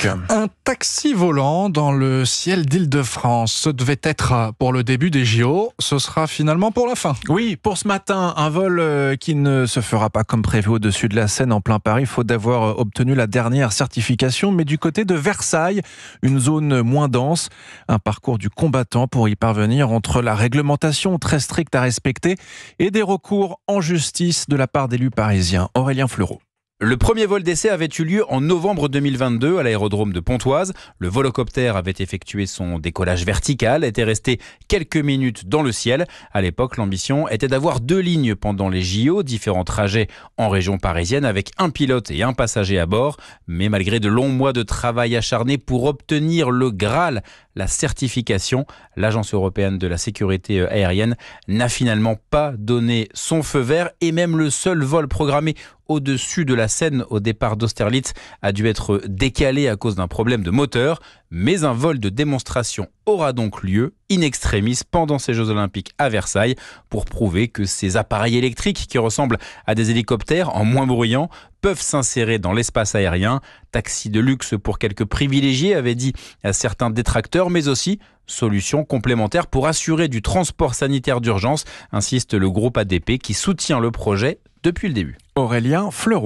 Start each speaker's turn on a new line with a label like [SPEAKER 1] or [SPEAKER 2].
[SPEAKER 1] Un taxi volant dans le ciel d'Île-de-France. Ce devait être pour le début des JO. Ce sera finalement pour la fin.
[SPEAKER 2] Oui, pour ce matin, un vol qui ne se fera pas comme prévu au-dessus de la Seine en plein Paris, faute d'avoir obtenu la dernière certification, mais du côté de Versailles, une zone moins dense, un parcours du combattant pour y parvenir entre la réglementation très stricte à respecter et des recours en justice de la part d'élus parisiens. Aurélien Fleureau.
[SPEAKER 3] Le premier vol d'essai avait eu lieu en novembre 2022 à l'aérodrome de Pontoise. Le volocoptère avait effectué son décollage vertical, était resté quelques minutes dans le ciel. À l'époque, l'ambition était d'avoir 2 lignes pendant les JO, différents trajets en région parisienne avec un pilote et un passager à bord. Mais malgré de longs mois de travail acharné pour obtenir le Graal, la certification, l'Agence européenne de la sécurité aérienne n'a finalement pas donné son feu vert et même le seul vol programmé au-dessus de la Seine au départ d'Austerlitz a dû être décalé à cause d'un problème de moteur. Mais un vol de démonstration aura donc lieu in extremis pendant ces Jeux Olympiques à Versailles pour prouver que ces appareils électriques qui ressemblent à des hélicoptères en moins bruyants peuvent s'insérer dans l'espace aérien. Taxi de luxe pour quelques privilégiés, avait dit à certains détracteurs, mais aussi solution complémentaire pour assurer du transport sanitaire d'urgence, insiste le groupe ADP qui soutient le projet depuis le début.
[SPEAKER 2] Aurélien Fleureau.